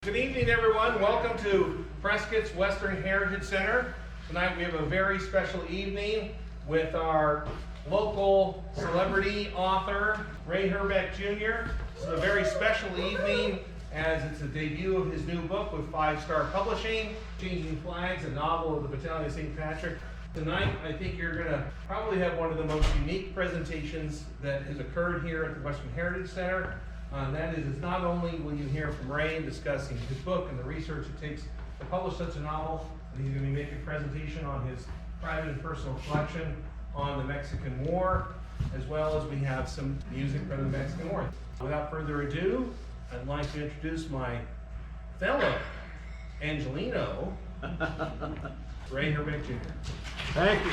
Good evening, everyone. Welcome to Prescott's Western Heritage Center. Tonight we have a very special evening with our local celebrity author, Ray Herbeck Jr. This is a very special evening as it's the debut of his new book with 5-Star Publishing, Changing Flags, a novel of the Battalion of St. Patrick. Tonight, I think you're going to probably have one of the most unique presentations that has occurred here at the Western Heritage Center. And that is not only will you hear from Ray discussing his book and the research it takes to publish such a novel, but he's going to be making a presentation on his private and personal collection on the Mexican War, as well as we have some music from the Mexican War. Without further ado, I'd like to introduce my fellow Angelino, Ray Herbeck Jr. Thank you.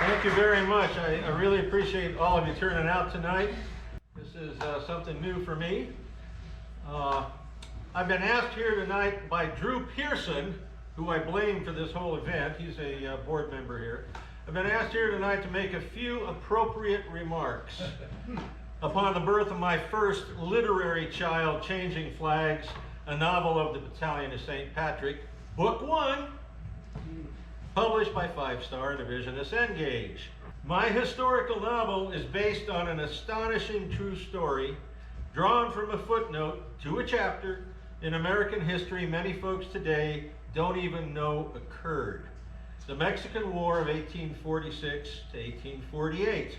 Thank you very much. I really appreciate all of you turning out tonight. This is something new for me. I've been asked here tonight by Drew Pearson, who I blame for this whole event. He's a board member here. I've been asked here tonight to make a few appropriate remarks upon the birth of my first literary child, Changing Flags, a novel of the Battalion of St. Patrick, Book 1, published by 5-Star Division Engage. My historical novel is based on an astonishing true story drawn from a footnote to a chapter in American history many folks today don't even know occurred. The Mexican War of 1846 to 1848.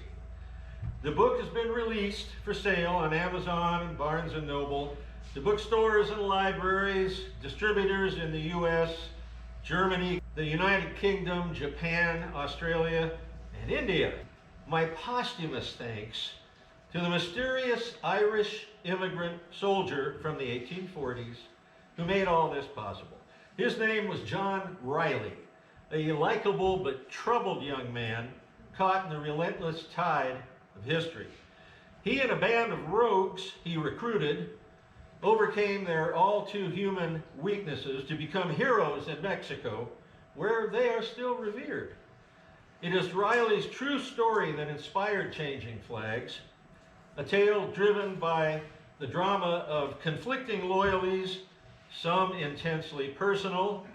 The book has been released for sale on Amazon and Barnes & Noble, the bookstores and libraries, distributors in the U.S., Germany, the United Kingdom, Japan, Australia, and India. My posthumous thanks to the mysterious Irish immigrant soldier from the 1840s who made all this possible. His name was John Riley, a likable but troubled young man caught in the relentless tide of history. He and a band of rogues he recruited overcame their all-too-human weaknesses to become heroes in Mexico, where they are still revered. It is Riley's true story that inspired Changing Flags, a tale driven by the drama of conflicting loyalties, some intensely personal,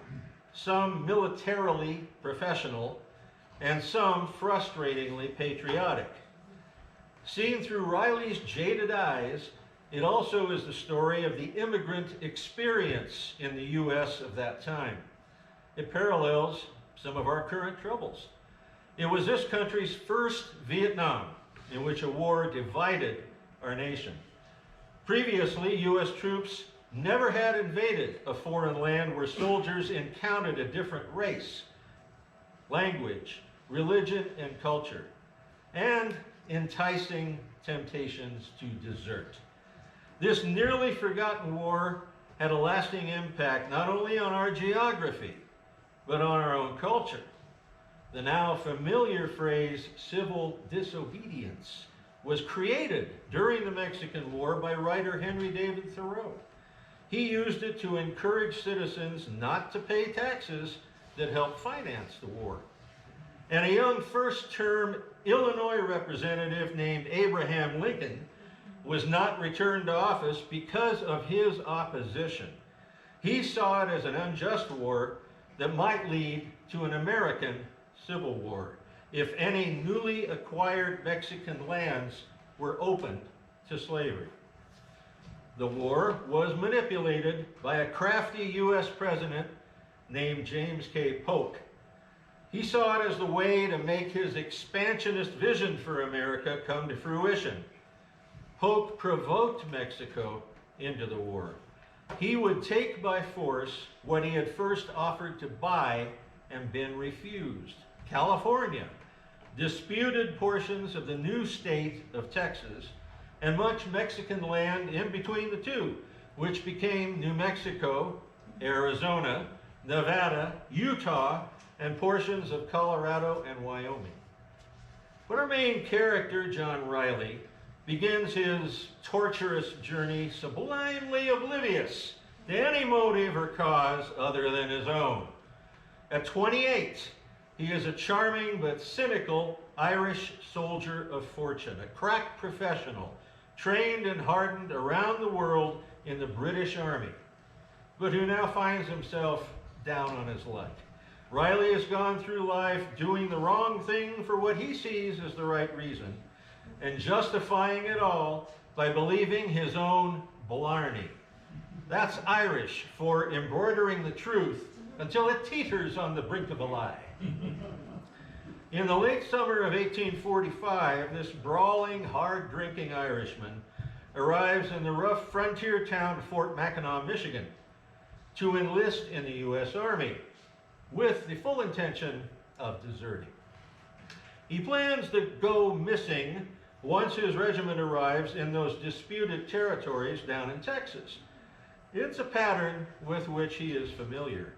some militarily professional, and some frustratingly patriotic. Seen through Riley's jaded eyes, it also is the story of the immigrant experience in the U.S. of that time. It parallels some of our current troubles. It was this country's first Vietnam, in which a war divided our nation. Previously, U.S. troops never had invaded a foreign land where soldiers encountered a different race, language, religion, and culture, and enticing temptations to desert. This nearly forgotten war had a lasting impact not only on our geography, but on our own culture. The now familiar phrase civil disobedience was created during the Mexican War by writer Henry David Thoreau. He used it to encourage citizens not to pay taxes that helped finance the war. And a young first-term Illinois representative named Abraham Lincoln was not returned to office because of his opposition. He saw it as an unjust war that might lead to an American Civil War if any newly acquired Mexican lands were opened to slavery. The war was manipulated by a crafty U.S. president named James K. Polk. He saw it as the way to make his expansionist vision for America come to fruition. Polk provoked Mexico into the war. He would take by force what he had first offered to buy and been refused. California, disputed portions of the new state of Texas, and much Mexican land in between the two, which became New Mexico, Arizona, Nevada, Utah, and portions of Colorado and Wyoming. But our main character, John Riley, begins his torturous journey sublimely oblivious to any motive or cause other than his own. At 28, he is a charming but cynical Irish soldier of fortune, a crack professional trained and hardened around the world in the British Army, but who now finds himself down on his luck. Riley has gone through life doing the wrong thing for what he sees as the right reason, and justifying it all by believing his own blarney. That's Irish for embroidering the truth until it teeters on the brink of a lie. In the late summer of 1845, this brawling, hard-drinking Irishman arrives in the rough frontier town of Fort Mackinac, Michigan, to enlist in the U.S. Army with the full intention of deserting. He plans to go missing once his regiment arrives in those disputed territories down in Texas. It's a pattern with which he is familiar.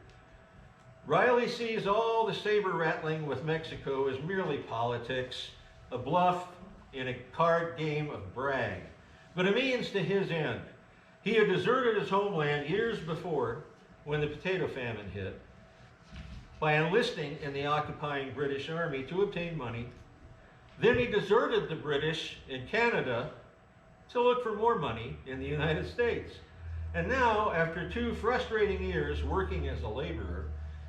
Riley sees all the saber rattling with Mexico as merely politics, a bluff in a card game of brag, but a means to his end. He had deserted his homeland years before when the potato famine hit by enlisting in the occupying British Army to obtain money. Then he deserted the British in Canada to look for more money in the United States. And now, after 2 frustrating years working as a laborer,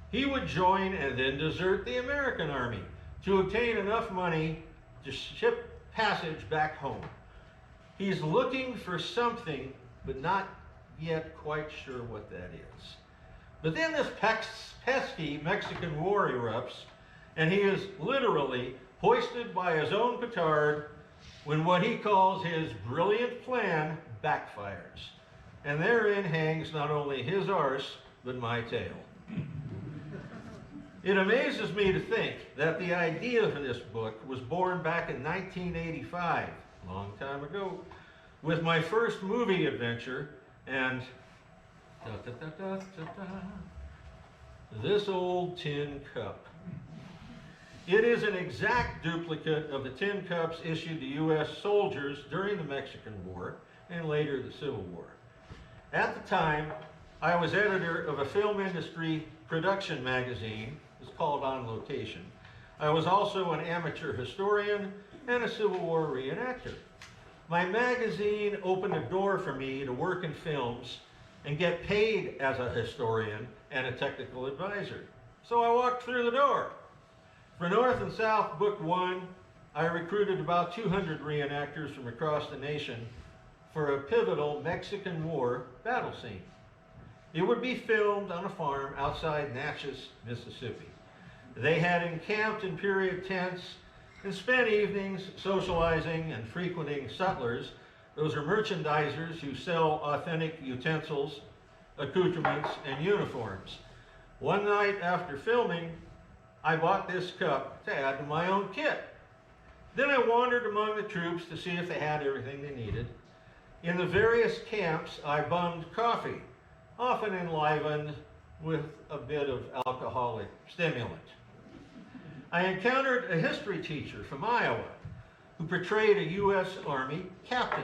he would join and then desert the American Army to obtain enough money to ship passage back home. He's looking for something, but not yet quite sure what that is. But then this pesky Mexican war erupts, and he is literally hoisted by his own petard when what he calls his brilliant plan backfires. And therein hangs not only his arse, but my tail. It amazes me to think that the idea for this book was born back in 1985, a long time ago, with my first movie adventure, and this old tin cup. It is an exact duplicate of the tin cups issued to U.S. soldiers during the Mexican War and later the Civil War. At the time, I was editor of a film industry production magazine. It's called On Location. I was also an amateur historian and a Civil War reenactor. My magazine opened a door for me to work in films and get paid as a historian and a technical advisor. So I walked through the door. For North and South Book 1, I recruited about 200 reenactors from across the nation for a pivotal Mexican War battle scene. It would be filmed on a farm outside Natchez, Mississippi. They had encamped in period tents and spent evenings socializing and frequenting sutlers. Those are merchandisers who sell authentic utensils, accoutrements, and uniforms. One night after filming, I bought this cup to add to my own kit. Then I wandered among the troops to see if they had everything they needed. In the various camps, I bummed coffee, often enlivened with a bit of alcoholic stimulant. I encountered a history teacher from Iowa who portrayed a U.S. Army captain.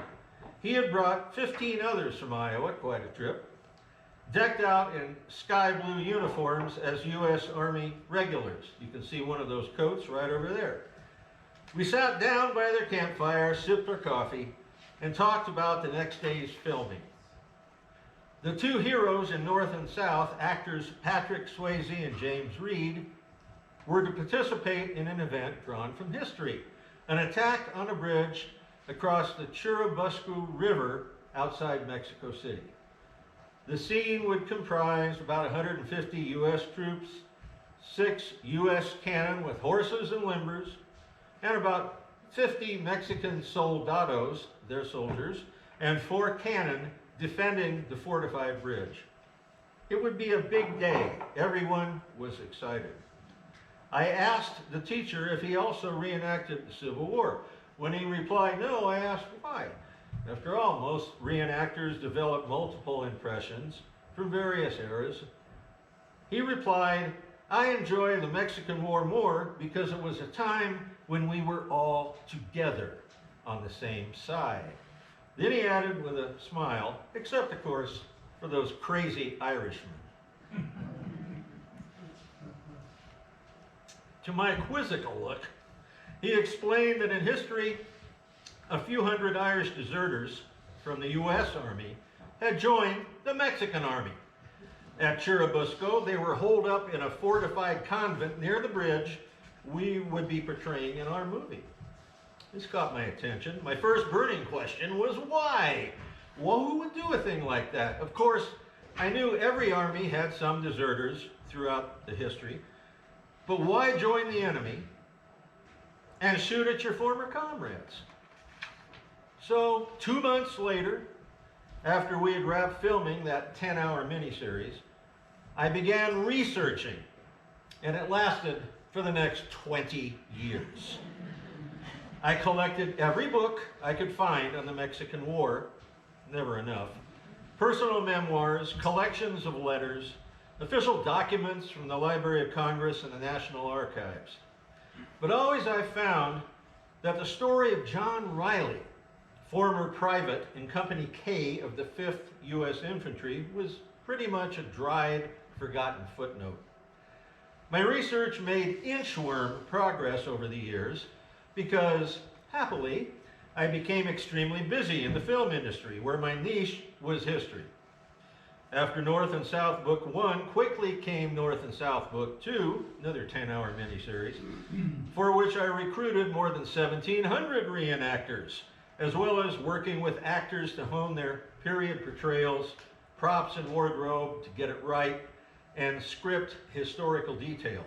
He had brought 15 others from Iowa, quite a trip, decked out in sky blue uniforms as U.S. Army regulars. You can see one of those coats right over there. We sat down by their campfire, sipped our coffee, and talked about the next day's filming. The 2 heroes in North and South, actors Patrick Swayze and James Reed, were to participate in an event drawn from history, an attack on a bridge across the Churubusco River outside Mexico City. The scene would comprise about 150 U.S. troops, 6 U.S. cannon with horses and limbers, and about 50 Mexican soldados, their soldiers, and 4 cannon defending the fortified bridge. It would be a big day. Everyone was excited. I asked the teacher if he also reenacted the Civil War. When he replied no, I asked why. After all, most reenactors develop multiple impressions from various eras. He replied, I enjoy the Mexican War more because it was a time when we were all together on the same side. Then he added with a smile, except of course for those crazy Irishmen. To my quizzical look, he explained that in history, a few hundred Irish deserters from the U.S. Army had joined the Mexican Army. At Churubusco, they were holed up in a fortified convent near the bridge we would be portraying in our movie. This caught my attention. My first burning question was why? Well, who would do a thing like that? Of course, I knew every army had some deserters throughout the history, but why join the enemy and shoot at your former comrades? So 2 months later, after we had wrapped filming that 10-hour miniseries, I began researching, and it lasted for the next 20 years. I collected every book I could find on the Mexican War, never enough, personal memoirs, collections of letters, official documents from the Library of Congress and the National Archives. But always I found that the story of John Riley, former private in Company K of the 5th U.S. Infantry, was pretty much a dried, forgotten footnote. My research made inchworm progress over the years because, happily, I became extremely busy in the film industry, where my niche was history. After North and South Book 1, quickly came North and South Book 2, another 10-hour miniseries, for which I recruited more than 1,700 reenactors, as well as working with actors to hone their period portrayals, props and wardrobe to get it right, and script historical detail.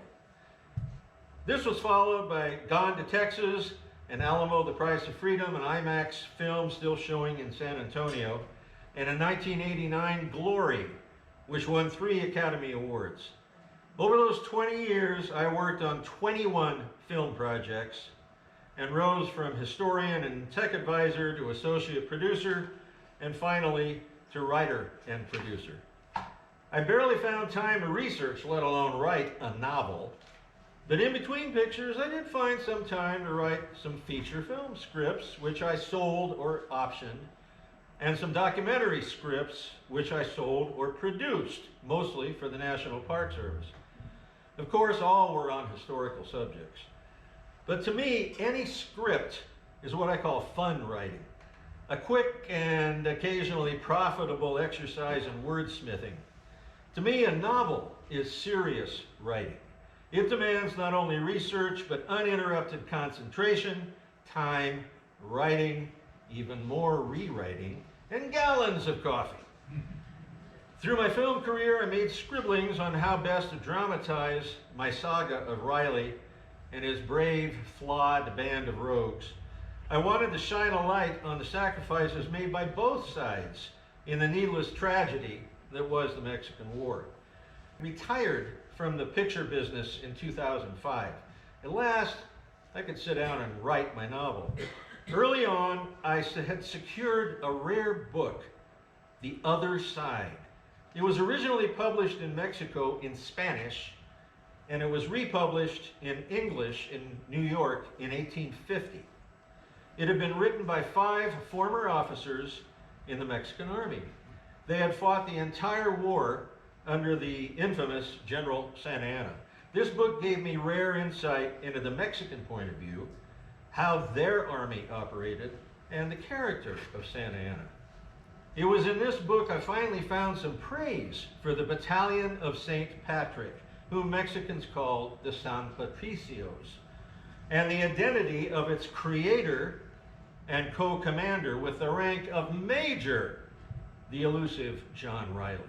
This was followed by Gone to Texas and Alamo, The Price of Freedom, an IMAX film still showing in San Antonio, and in 1989, Glory, which won 3 Academy Awards. Over those 20 years, I worked on 21 film projects and rose from historian and tech advisor to associate producer, and finally to writer and producer. I barely found time to research, let alone write a novel. But in between pictures, I did find some time to write some feature film scripts, which I sold or optioned, and some documentary scripts, which I sold or produced, mostly for the National Park Service. Of course, all were on historical subjects. But to me, any script is what I call fun writing, a quick and occasionally profitable exercise in wordsmithing. To me, a novel is serious writing. It demands not only research, but uninterrupted concentration, time, writing, even more rewriting, and gallons of coffee. Through my film career, I made scribblings on how best to dramatize my saga of Riley and his brave, flawed band of rogues. I wanted to shine a light on the sacrifices made by both sides in the needless tragedy that was the Mexican War. I retired from the picture business in 2005. At last, I could sit down and write my novel. Early on, I had secured a rare book, The Other Side. It was originally published in Mexico in Spanish, and it was republished in English in New York in 1850. It had been written by 5 former officers in the Mexican Army. They had fought the entire war under the infamous General Santa Anna. This book gave me rare insight into the Mexican point of view, how their army operated, and the character of Santa Anna. It was in this book I finally found some praise for the Battalion of St. Patrick, whom Mexicans called the San Patricios, and the identity of its creator and co-commander with the rank of Major, the elusive John Riley.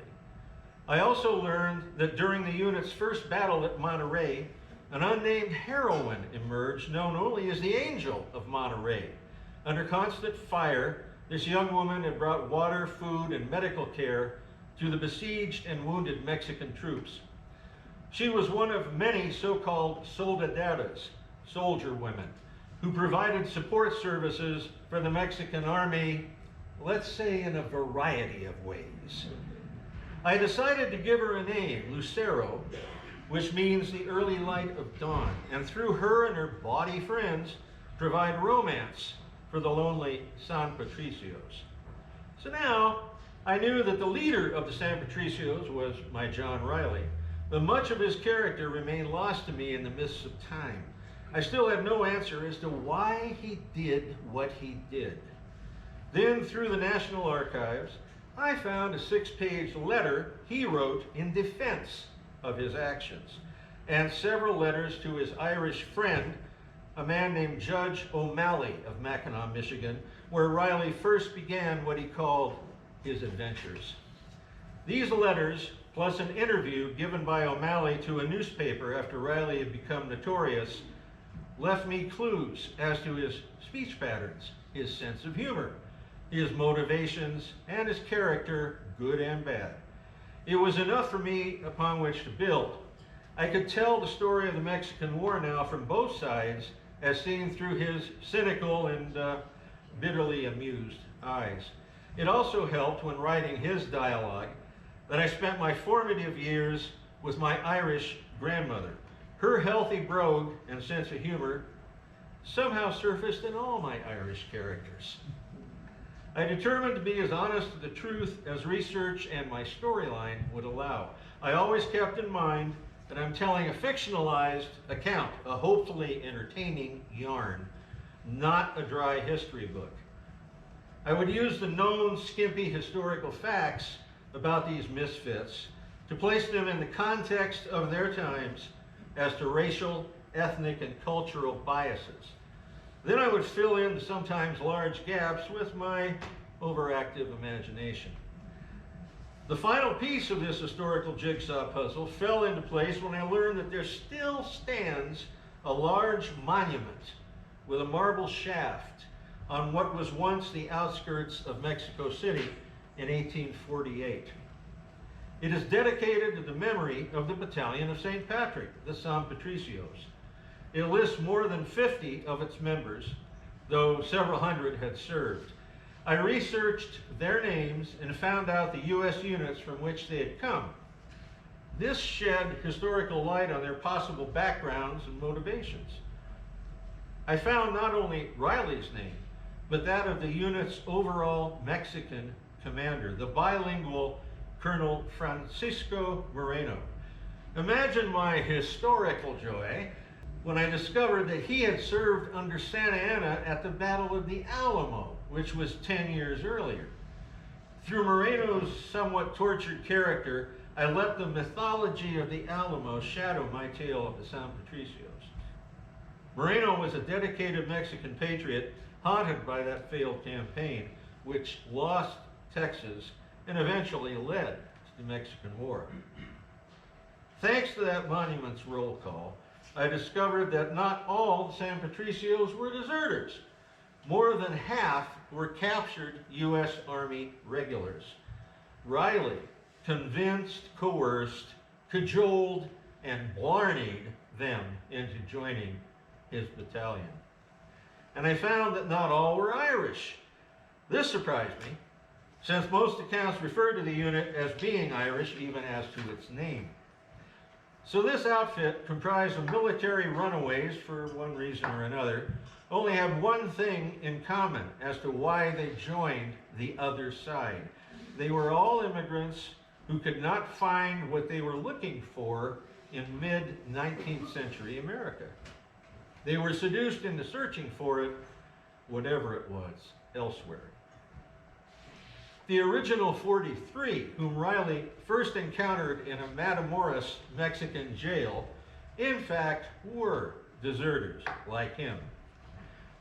I also learned that during the unit's first battle at Monterey, an unnamed heroine emerged known only as the Angel of Monterey. Under constant fire, this young woman had brought water, food, and medical care to the besieged and wounded Mexican troops. She was one of many so-called soldaderas, soldier women, who provided support services for the Mexican army, let's say in a variety of ways. I decided to give her a name, Lucero, which means the early light of dawn, and through her and her bawdy friends, provide romance for the lonely San Patricios. So now, I knew that the leader of the San Patricios was my John Riley, but much of his character remained lost to me in the mists of time. I still had no answer as to why he did what he did. Then, through the National Archives, I found a 6-page letter he wrote in defense of his actions, and several letters to his Irish friend, a man named Judge O'Malley of Mackinac, Michigan, where Riley first began what he called his adventures. These letters, plus an interview given by O'Malley to a newspaper after Riley had become notorious, left me clues as to his speech patterns, his sense of humor, his motivations, and his character, good and bad. It was enough for me upon which to build. I could tell the story of the Mexican War now from both sides, as seen through his cynical and bitterly amused eyes. It also helped when writing his dialogue that I spent my formative years with my Irish grandmother. Her healthy brogue and sense of humor somehow surfaced in all my Irish characters. I determined to be as honest to the truth as research and my storyline would allow. I always kept in mind that I'm telling a fictionalized account, a hopefully entertaining yarn, not a dry history book. I would use the known skimpy historical facts about these misfits to place them in the context of their times as to racial, ethnic, and cultural biases. Then I would fill in the sometimes large gaps with my overactive imagination. The final piece of this historical jigsaw puzzle fell into place when I learned that there still stands a large monument with a marble shaft on what was once the outskirts of Mexico City in 1848. It is dedicated to the memory of the Battalion of St. Patrick, the San Patricios. It lists more than 50 of its members, though several hundred had served. I researched their names and found out the U.S. units from which they had come. This shed historical light on their possible backgrounds and motivations. I found not only Riley's name, but that of the unit's overall Mexican commander, the bilingual Colonel Francisco Moreno. Imagine my historical joy when I discovered that he had served under Santa Anna at the Battle of the Alamo, which was 10 years earlier. Through Moreno's somewhat tortured character, I let the mythology of the Alamo shadow my tale of the San Patricios. Moreno was a dedicated Mexican patriot haunted by that failed campaign, which lost Texas and eventually led to the Mexican War. Thanks to that monument's roll call, I discovered that not all the San Patricios were deserters. More than half were captured U.S. Army regulars. Riley convinced, coerced, cajoled, and blarneyed them into joining his battalion. And I found that not all were Irish. This surprised me, since most accounts refer to the unit as being Irish, even as to its name. So this outfit, comprised of military runaways for one reason or another, only had one thing in common as to why they joined the other side. They were all immigrants who could not find what they were looking for in mid-19th century America. They were seduced into searching for it, whatever it was, elsewhere. The original 43, whom Riley first encountered in a Matamoros Mexican jail, in fact were deserters like him.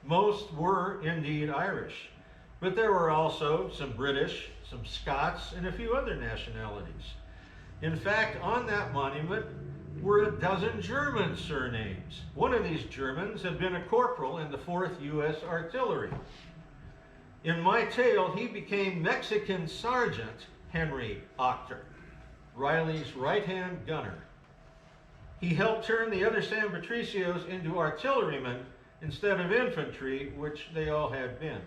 Most were indeed Irish, but there were also some British, some Scots, and a few other nationalities. In fact, on that monument were a dozen German surnames. One of these Germans had been a corporal in the 4th U.S. Artillery. In my tale, he became Mexican Sergeant Henry Octor, Riley's right-hand gunner. He helped turn the other San Patricios into artillerymen instead of infantry, which they all had been.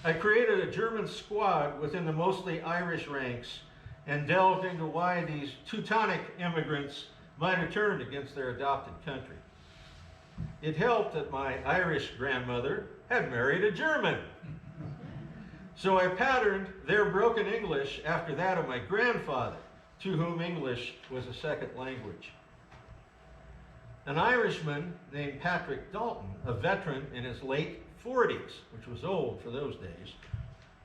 I created a German squad within the mostly Irish ranks and delved into why these Teutonic immigrants might have turned against their adopted country. It helped that my Irish grandmother had married a German. So I patterned their broken English after that of my grandfather, to whom English was a second language. An Irishman named Patrick Dalton, a veteran in his late 40s, which was old for those days,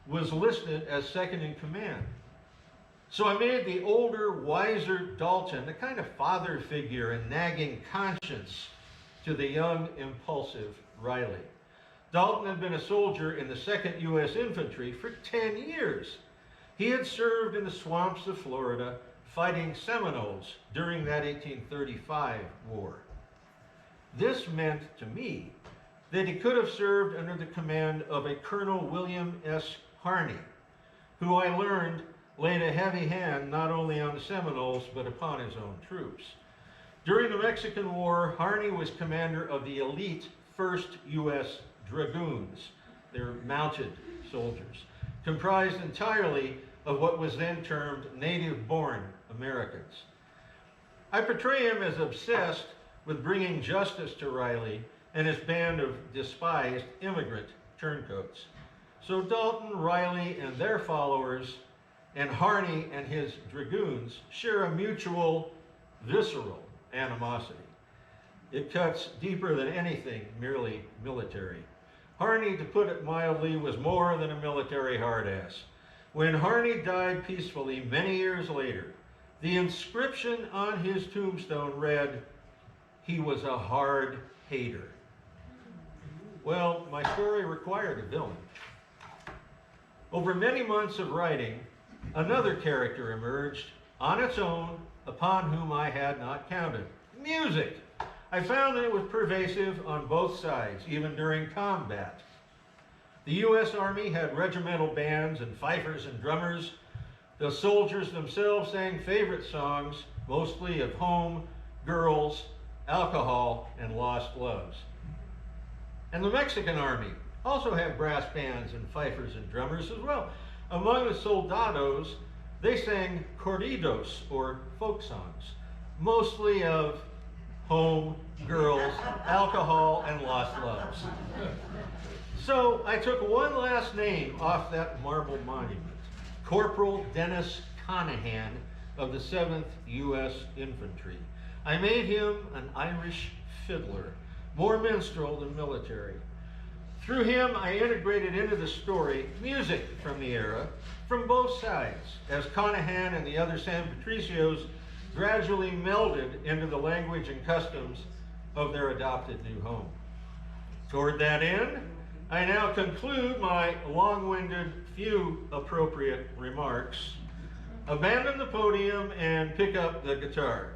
was listed as second in command. So I made the older, wiser Dalton a kind of father figure and nagging conscience to the young, impulsive Riley. Dalton had been a soldier in the 2nd U.S. Infantry for 10 years. He had served in the swamps of Florida fighting Seminoles during that 1835 war. This meant to me that he could have served under the command of a Colonel William S. Harney, who I learned laid a heavy hand not only on the Seminoles but upon his own troops. During the Mexican War, Harney was commander of the elite 1st U.S. Dragoons. They're mounted soldiers, comprised entirely of what was then termed native-born Americans. I portray him as obsessed with bringing justice to Riley and his band of despised immigrant turncoats. So Dalton, Riley, and their followers, and Harney and his dragoons share a mutual, visceral animosity. It cuts deeper than anything merely military. Harney, to put it mildly, was more than a military hard-ass. When Harney died peacefully many years later, the inscription on his tombstone read, "He was a hard hater." Well, my story required a villain. Over many months of writing, another character emerged on its own upon whom I had not counted. Music. I found that it was pervasive on both sides, even during combat. The U.S. Army had regimental bands and fifers and drummers. The soldiers themselves sang favorite songs, mostly of home, girls, alcohol, and lost loves. And the Mexican Army also had brass bands and fifers and drummers as well. Among the soldados, they sang corridos, or folk songs, mostly of home, girls, alcohol, and lost loves. So I took one last name off that marble monument, Corporal Dennis Conahan of the 7th U.S. Infantry. I made him an Irish fiddler, more minstrel than military. Through him, I integrated into the story music from the era, from both sides, as Conahan and the other San Patricios gradually melded into the language and customs of their adopted new home. Toward that end, I now conclude my long-winded, few appropriate remarks, abandon the podium, and pick up the guitar.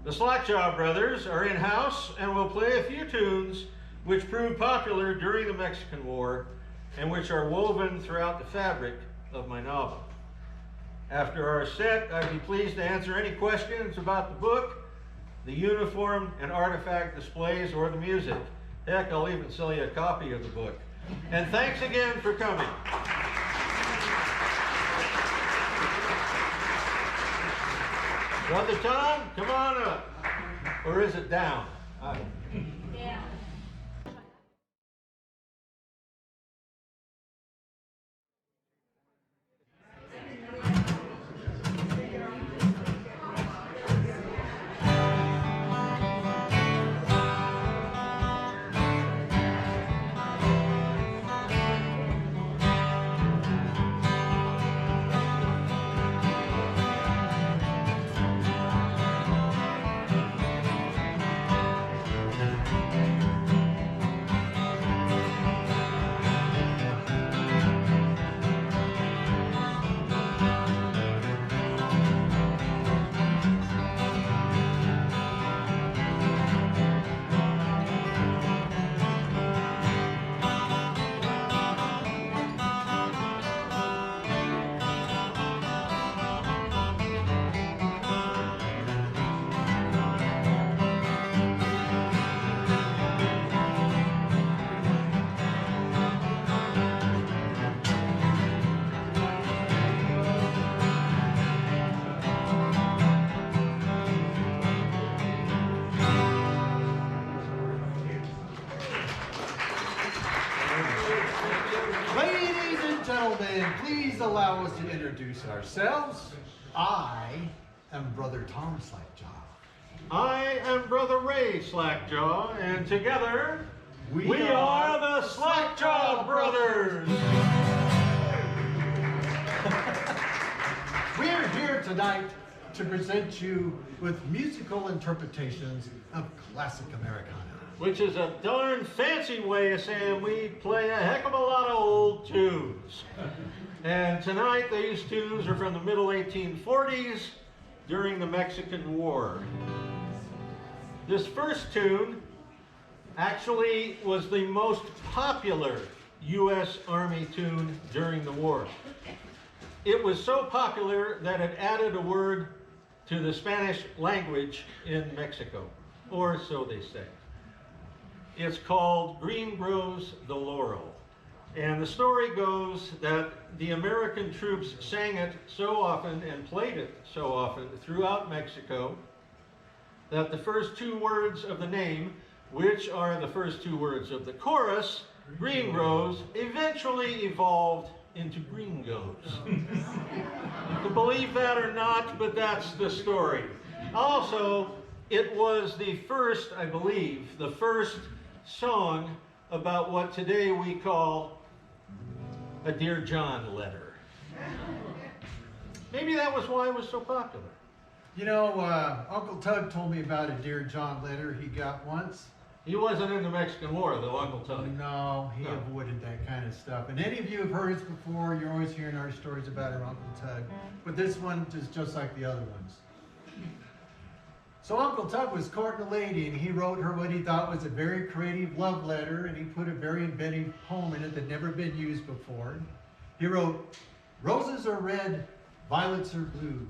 The Slackjaw Brothers are in-house and will play a few tunes which proved popular during the Mexican War and which are woven throughout the fabric of my novel. After our set, I'd be pleased to answer any questions about the book, the uniform and artifact displays, or the music. Heck, I'll even sell you a copy of the book. And thanks again for coming. Brother Tom, come on up. Or is it down? Yeah. Ladies and gentlemen, please allow us to introduce ourselves. I am Brother Tom Slackjaw, I am Brother Ray Slackjaw, and together we are the Slackjaw Brothers. We're here tonight to present you with musical interpretations of classic Americana. Which is a darn fancy way of saying we play a heck of a lot of old tunes. And tonight these tunes are from the middle 1840s during the Mexican War. This first tune actually was the most popular U.S. Army tune during the war. It was so popular that it added a word to the Spanish language in Mexico, or so they say. It's called Green Grows the Laurel. And the story goes that the American troops sang it so often and played it so often throughout Mexico that the first two words of the name, which are the first two words of the chorus, Green Grows, eventually evolved into Gringos. You can believe that or not, but that's the story. Also, it was the first, I believe, the first song about what today we call a Dear John letter. Maybe that was why it was so popular. You know, Uncle Tug told me about a Dear John letter he got once. He wasn't in the Mexican War, though, Uncle Tug. No, he avoided that kind of stuff. And any of you have heard us before, you're always hearing our stories about our Uncle Tug. But this one is just like the other ones. So Uncle Tug was courting a lady, and he wrote her what he thought was a very creative love letter, and he put a very inventive poem in it that had never been used before. He wrote, "Roses are red, violets are blue.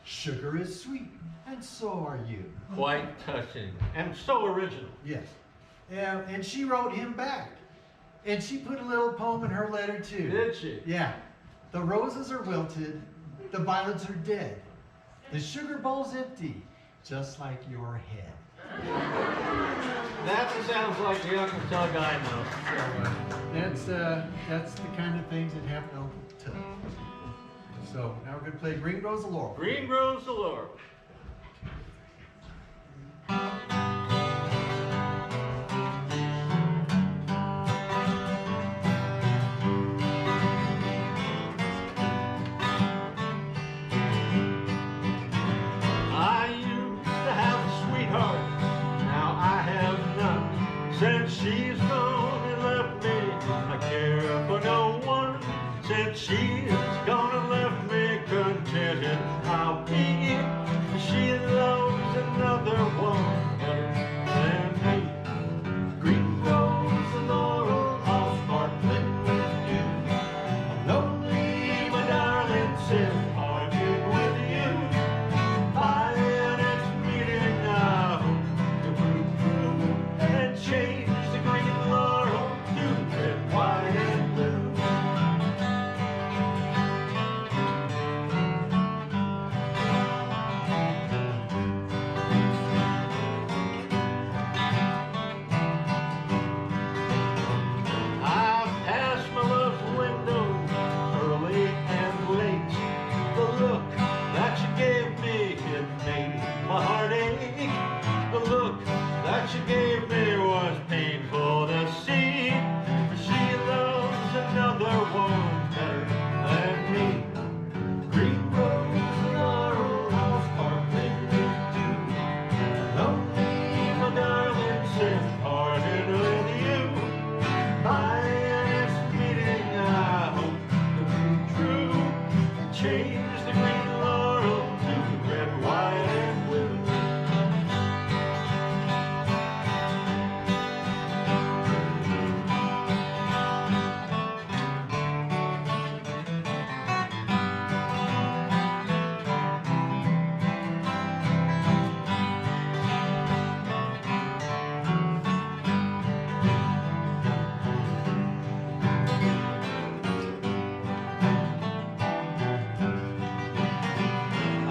Sugar is sweet, and so are you." Quite touching, and so original. Yes. Yeah, and she wrote him back. And she put a little poem in her letter too. Did she? Yeah. "The roses are wilted, the violets are dead. The sugar bowl's empty, just like your head." That sounds like the Uncle Tug I know. So, that's the kind of things that happen to Uncle Tug. So now we're going to play Green Grows the Laurel. Green Grows the Laurel. Since she's gone and left me, I care for no one. Since she's gone and left me contented, I'll be if she loves another one better than me. Green grows the laurel, all sparkling with dew. I'm lonely, my darling, since parted with you. By the next meeting, I hope to prove true and change the green laurel to red, white, and blue. I've passed my love's window early and late. The look that you gave me, it made my heart ache. The look that you gave me was painful to see. She loves another one better than me. Green rose laurel, how sparkling with dew. Lonely, my darling, since parted with you. By our next meeting, I hope to be true. Change the green laurel to red, white, and blue.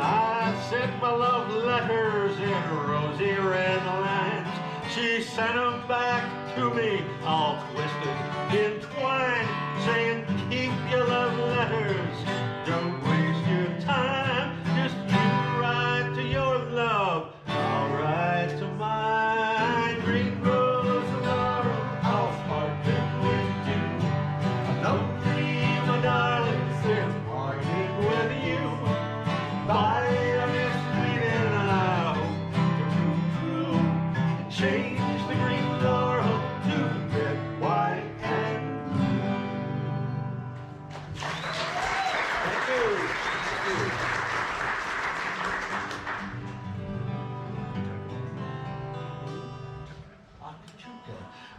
I sent my love letters in rosy red lines. She sent them back to me all twisted in twine, saying, keep your love letters, don't waste your time. Just you write to your love, I'll write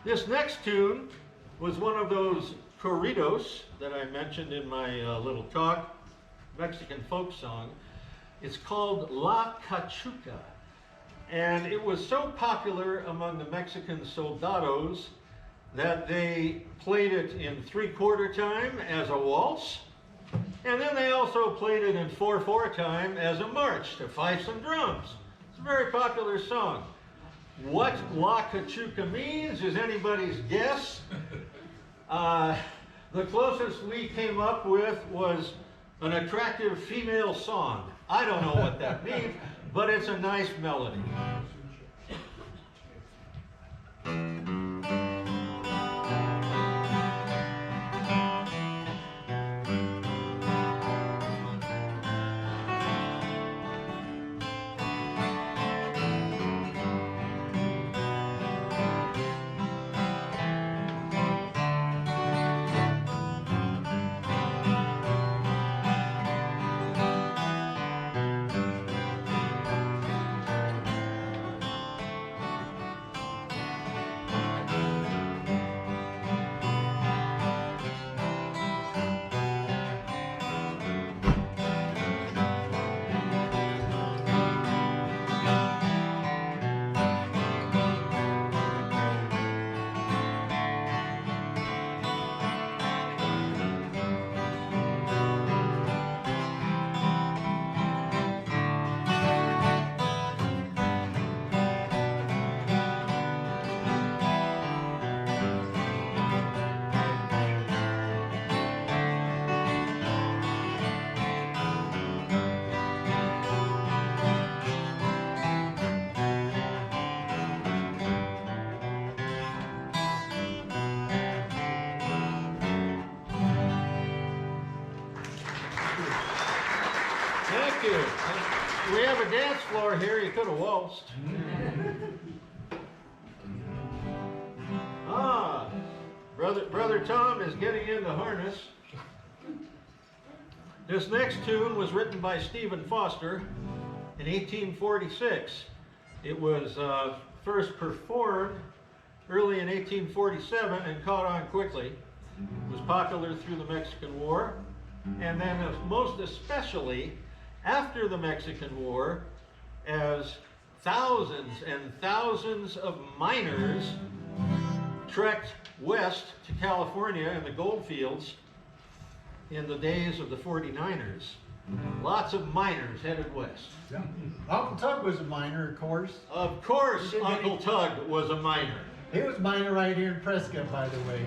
This next tune was one of those corridos that I mentioned in my little talk, Mexican folk song. It's called La Cachuca, and it was so popular among the Mexican soldados that they played it in 3/4 time as a waltz, and then they also played it in 4/4 time as a march to fifes and drums. It's a very popular song. What La Cachuca means is anybody's guess. The closest we came up with was an attractive female song. I don't know what that means, but it's a nice melody. Thank you. We have a dance floor here. You could have waltzed. Brother Tom is getting into harness. This next tune was written by Stephen Foster in 1846. It was first performed early in 1847 and caught on quickly. It was popular through the Mexican War, and then most especially after the Mexican War, as thousands and thousands of miners trekked west to California in the gold fields in the days of the 49ers. Lots of miners headed west. Yeah. Uncle Tug was a miner, of course. Of course, Uncle Tug was a miner. He was a miner right here in Prescott, by the way.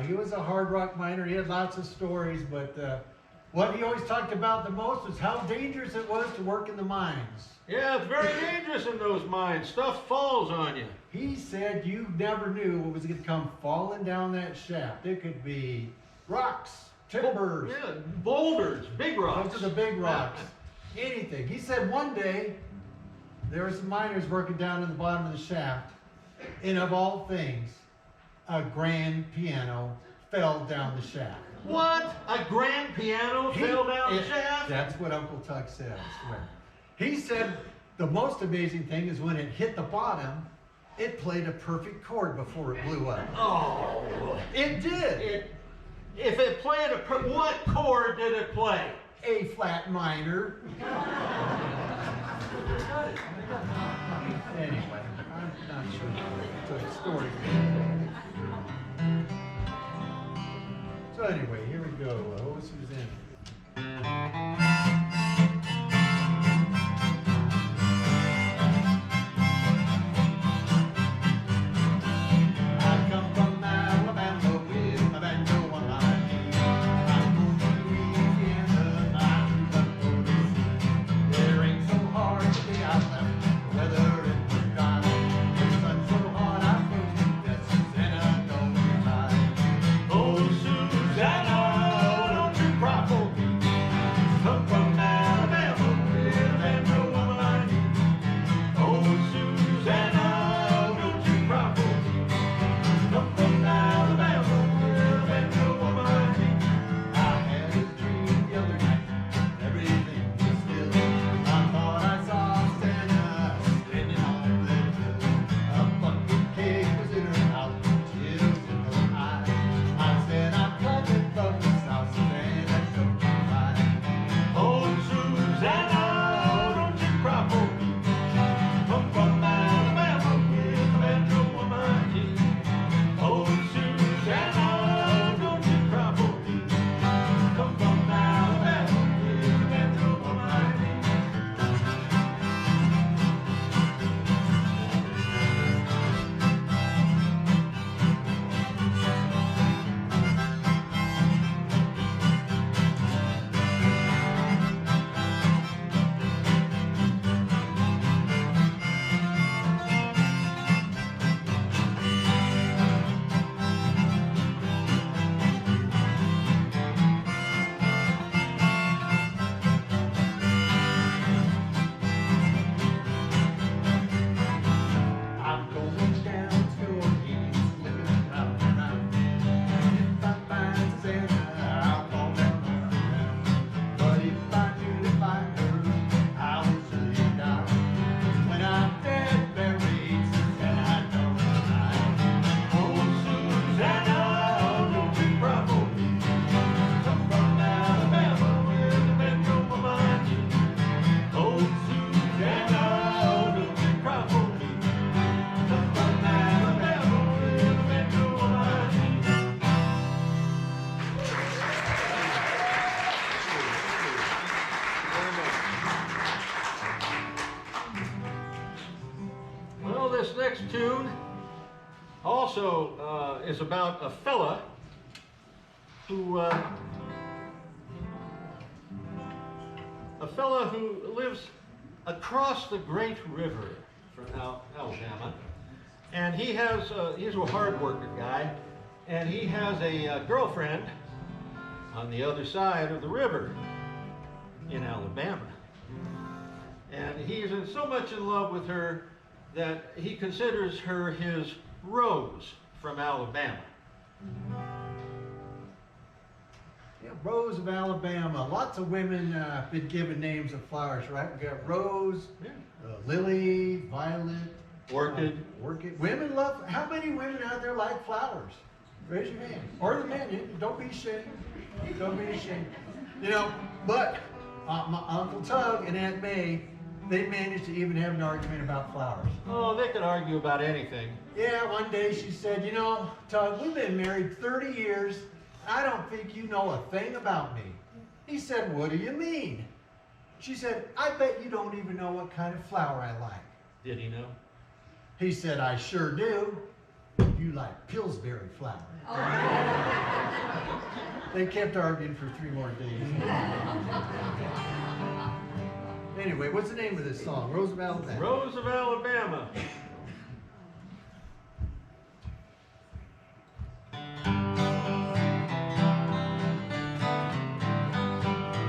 He was a hard rock miner. He had lots of stories, but what he always talked about the most was how dangerous it was to work in the mines. Yeah, it's very dangerous in those mines. Stuff falls on you. He said you never knew what was going to come falling down that shaft. It could be rocks, timbers. Yeah, boulders, big rocks. Those are the big rocks. Anything. He said one day there were some miners working down in the bottom of the shaft, and of all things, a grand piano fell down the shaft. What? A grand piano fell down the shaft? That's what Uncle Tug said, I swear. He said the most amazing thing is when it hit the bottom, it played a perfect chord before it blew up. Oh, It did. if it played what chord did it play? A flat minor. Anyway, I'm not sure the story. So anyway, here we go. Oh, Susanna. Oh, Susanna, don't you cry for me. tune also is about a fella who lives across the great river from Alabama, and he's a hard worker guy, and he has a girlfriend on the other side of the river in Alabama, and he's so much in love with her that he considers her his Rose from Alabama. Yeah, Rose of Alabama. Lots of women have been given names of flowers, right? We got Rose, Yeah. Lily, Violet, Orchid. Orchid. Women love. How many women out there like flowers? Raise your hand. Or the men. Don't be ashamed. Don't be ashamed. You know, but my Uncle Tug and Aunt May, they managed to even have an argument about flowers. Oh, they could argue about anything. Yeah, one day she said, you know, Tug, we've been married 30 years. I don't think you know a thing about me. He said, what do you mean? She said, I bet you don't even know what kind of flower I like. Did he know? He said, I sure do. You like Pillsbury flower. They kept arguing for 3 more days. Anyway, what's the name of this song? Rose of Alabama. Rose of Alabama.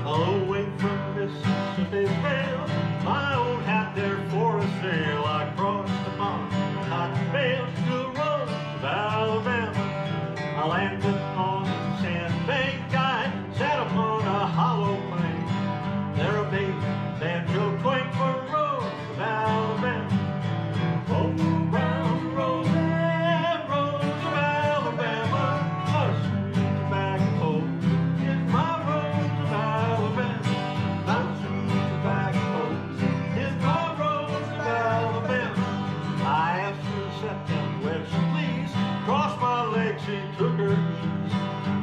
Away from Mississippi Vale, my old hat there for a sail. I crossed the pond, cotton bale to the Rose of Alabama. I landed on the sandbank, I sat upon a hollow plank. There a baby banjo twang for Rose of Alabama. Oh, brown rose, Rose of Alabama, a sweet tobacco is my Rose of Alabama. A sweet tobacco is my Rose of Alabama. I asked her to sit down where she pleased, crossed my legs, she took her ease.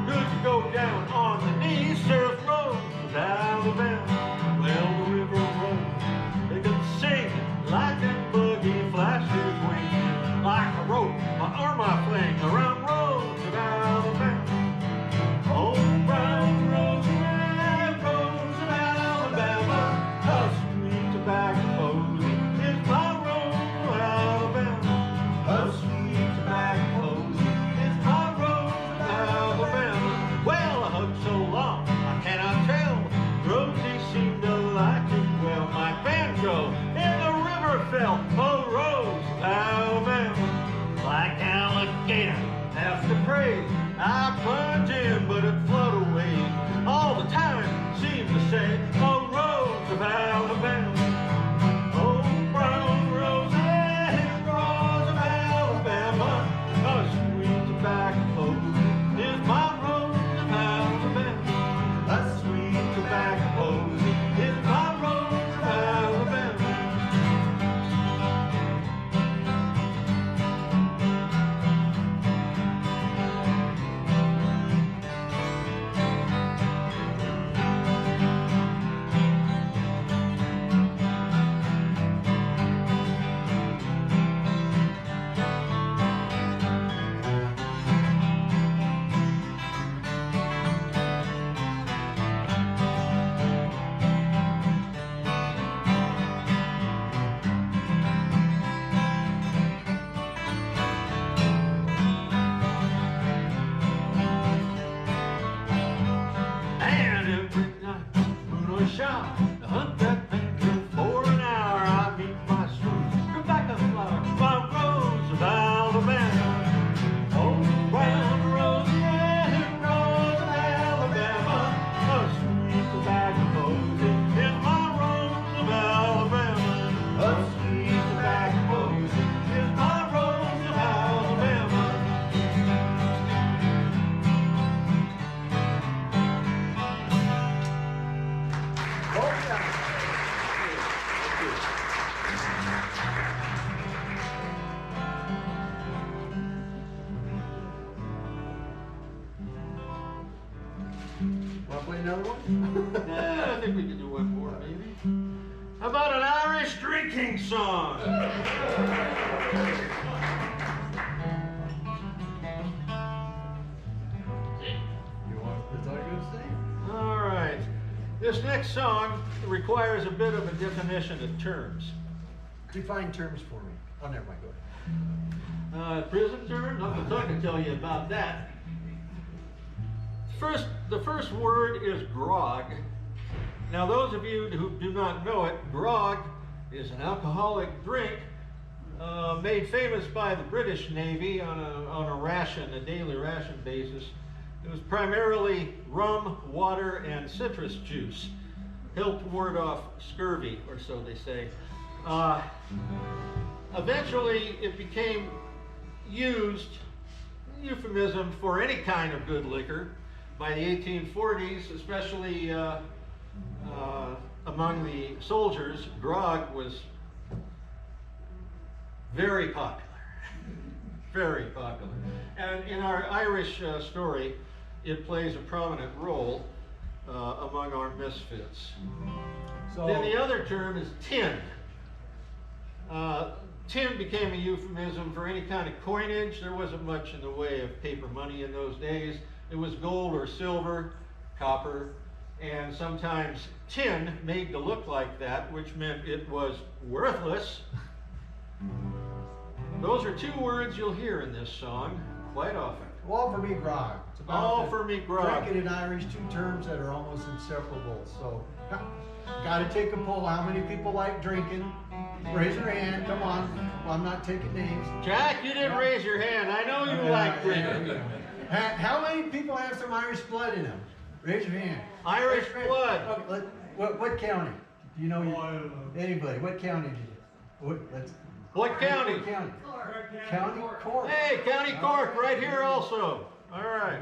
Good to go down on the knees, says Rose of Alabama. Well, the river rolled, they could sing like that buggy flashed his wings. Like a rope, my arm I fling around Rose of Alabama. Oh, brown rose, red Rose of Alabama, a sweet tobacco is my Rose of Alabama. A sweet tobacco is my Rose of Alabama. Well, I hugged so long, I cannot tell. Rosie seemed to like it well. My banjo in the river fell. Oh, Rose of Alabama. Like alligator after prey, I plunge in, but it float away. All the time seemed to say, oh, Rose of Alabama. Oh, brown rose, Rose of Alabama, a sweet tobacco is my Rose of Alabama. A sweet tobacco is my Rose of Alabama. And every night, moon or shower, I hunt that banjo for an hour. I meet my sweet Rebecca flower, my Rose of Alabama. Oh, brown rose, Rose of Alabama, a sweet tobacco is my Rose of Alabama. A sweet tobacco is my Rose of Alabama. Oh, yeah. Want to play another one? Yeah, I think we could do one more, maybe. How about an Irish drinking song? This next song requires a bit of a definition of terms. Define terms for me. Oh, never mind, go ahead. Prison terms? Uncle Tuck can tell you about that. The first word is grog. Now, those of you who do not know it, grog is an alcoholic drink made famous by the British Navy on a daily ration basis. It was primarily rum, water, and citrus juice. Helped ward off scurvy, or so they say. Eventually, it became used, euphemism for any kind of good liquor. By the 1840s, especially among the soldiers, grog was very popular. Very popular. And in our Irish story, it plays a prominent role among our misfits. So, Then the other term is tin. Tin became a euphemism for any kind of coinage. There wasn't much in the way of paper money in those days. It was gold or silver, copper, and sometimes tin made to look like that, which meant it was worthless. Those are two words you'll hear in this song quite often. all for me grog. It's about All the for me grog. drinking in Irish, two terms that are almost inseparable. So, gotta take a poll. How many people like drinking? Raise your hand. Come on. Well, I'm not taking names. Jack, you didn't raise your hand. I know you like drinking. How many people have some Irish blood in them? Raise your hand. Irish Raise your hand. blood. Okay, what county? Do you know? Anybody? What county did you? What county? What county? County Cork. Hey, County Cork, right here also. All right.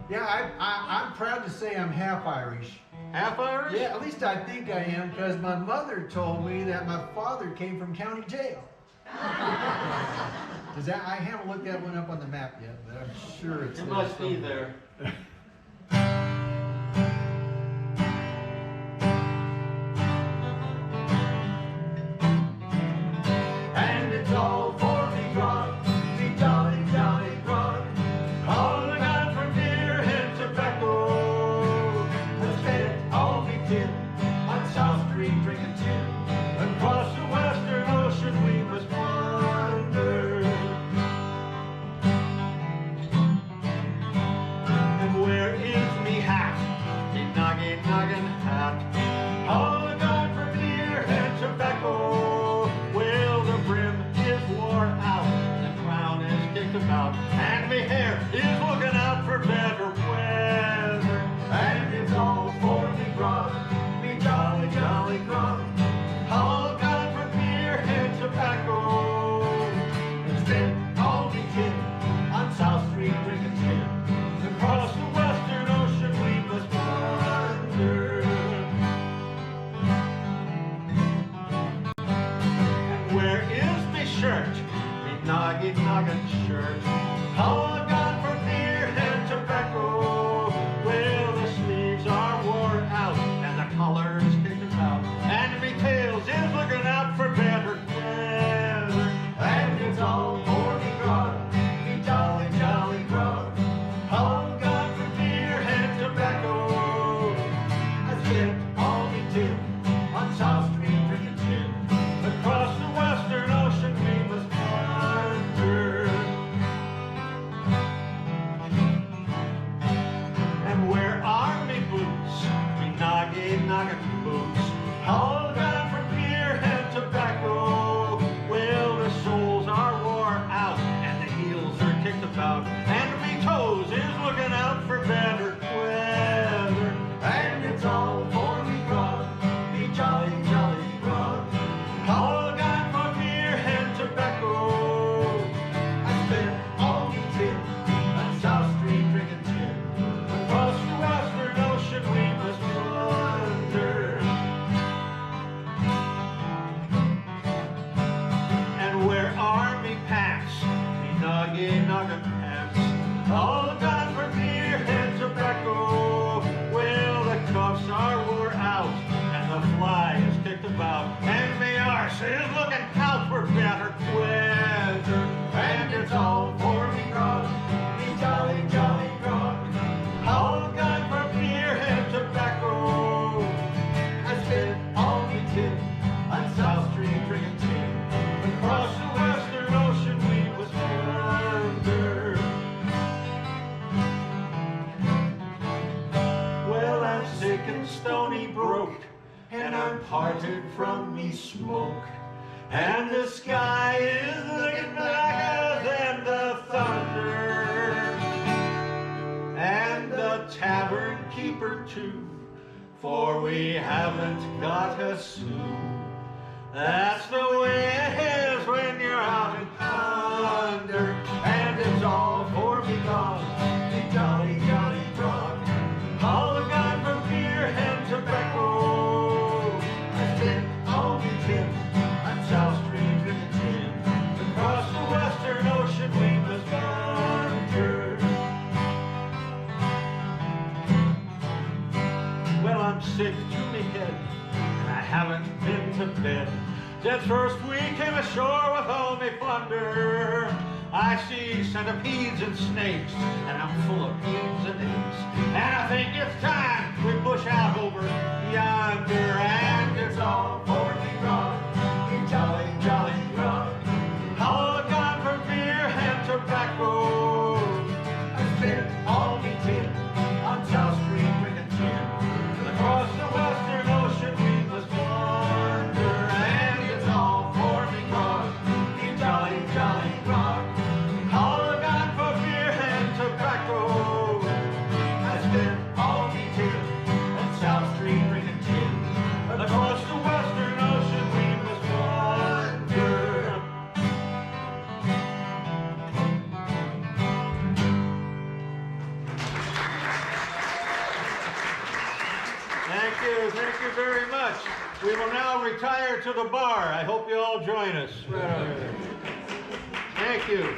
Yeah, I'm proud to say I'm half Irish. Half Irish? Yeah, at least I think I am, because my mother told me that my father came from county jail. Does that? I haven't looked that one up on the map yet, but I'm sure it's It there must be somewhere. there. And it's all for me grog, me jolly, jolly grog. Calling out from beer and tobacco. I spent all me tin on South Street drinking gin. Across the western ocean we must wander. And where is me hat? Me noggin, noggin hat. Calling out from beer and tobacco. Well, the brim is wore out, the crown is kicked about, and me hair is looking out for better weather. And it's all for me grog, me jolly, jolly grog. All gone for beer and tobacco. And spent all me tin on South Street drinking gin. Across the western ocean we must wander. And where is me shirt? Me noggin, noggin shirt. All gone for beer and tobacco. Well, the sleeves are wore out and the collar is kicked about, and me tails is looking out for better weather. And it's all for me grog, me jolly, jolly grog. All gone for beer and tobacco. I spent all me tin on South Street drinking gin. Across the western ocean we must wander. And where are me boots? Me noggin, noggin boots. All gone for beer and tobacco. Well, the soles are wore out and the heels are kicked about, and me toes is looking out for better weather. And it's all for me grog, me jolly, jolly grog. All gone for beer and tobacco. I spent all me tin on South Street drinking gin. Across the western ocean we must wander. And where are me pants? Me noggin, noggin pants. All gone for beer and tobacco. Well, the cuffs are wore out and the fly is kicked about, and me arse is looking out for better weather. And it's all for me grog, me jolly, jolly grog. All gone for beer and tobacco. and Stony Brook, and I'm parted from me smoke. And the sky is looking blacker than the thunder, and the tavern keeper too, for we haven't got a sou. That's the way it is when you're out in thunder, and it's all for me gone, me jolly, jolly grog. All I've got from beer and tobacco, I spent all me tin on South Street in the tin. Across the Western Ocean we must wander. Well, I'm sick to me head, and I haven't been to bed since first we came ashore with all me plunder. I see centipedes and snakes, and I'm full of pins and aches, and I think it's time we push out over yonder, and it's all for me grog, me jolly, jolly grog. All gone for beer and tobacco, I spent all me tin on South Street drinking gin. Across the Western Ocean we must wander, and it's all for me grog, me jolly, jolly grog. All I got for beer and tobacco, I spent all me tin on South Street drinking gin. Across the Western Ocean we must wander. Thank you very much. We will now retire to the bar. I hope you all join us. Right over there. Thank you.